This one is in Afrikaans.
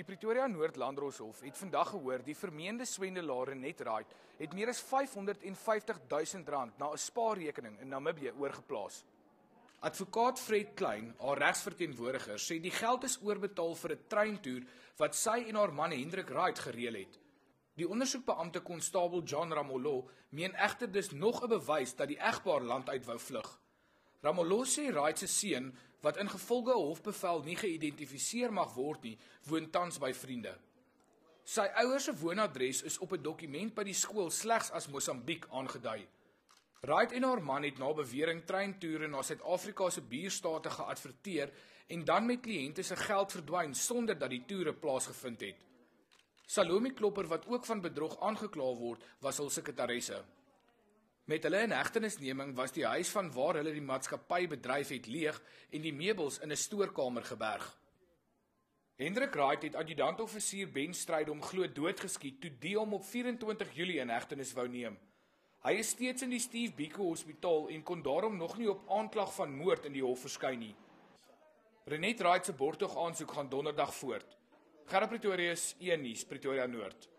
Die Pretoria Noord Landdroshof het vandag gehoor die vermeende swendelaar Renet Wright het meer as R550 000 na 'n spaarrekening in Namibië oorgeplaas. Advokaat Fred Klein, haar regsverteenwoordiger, sê die geld is oorbetaal vir 'n treintoer wat sy en haar man Hendrik Wright gereël het. Die ondersoekbeampte konstabel John Ramolo meen egter dis nog 'n bewys dat die egpaar landuit wou vlug. Ramolo sê Wright se seun, wat ingevolge 'n hofbevel nie geïdentifiseer mag word nie, woon tans by vriende. Sy ouers se woonadres is op 'n dokument by die skool slegs as Mosambiek aangedui. Wright en haar man het na bewering treintoere na Suid-Afrika se buurstate geadverteer en dan met kliënte se geld verdwyn sonder dat die toere plaasgevind het. Salome Klopper, wat ook van bedrog aangekla word, was hul sekretaresse. Met hulle inhegtenisneming was die huis van waar hulle die maatskappy bedryf het leeg en die meubels in 'n stoorkamer geberg. Hendrik Wright het adjutant-offisier Ben Strydom glo doodgeskiet toe die hom op 24 Julie in hegtenis wou neem. Hy is steeds in die Steve Biko Hospitaal en kon daarom nog nie op aanklag van moord in die hof verskyn nie. Renet Wright se borgtog aansoek gaan donderdag voort. Gerard Pretorius, 1 Nuus, Pretoria Noord.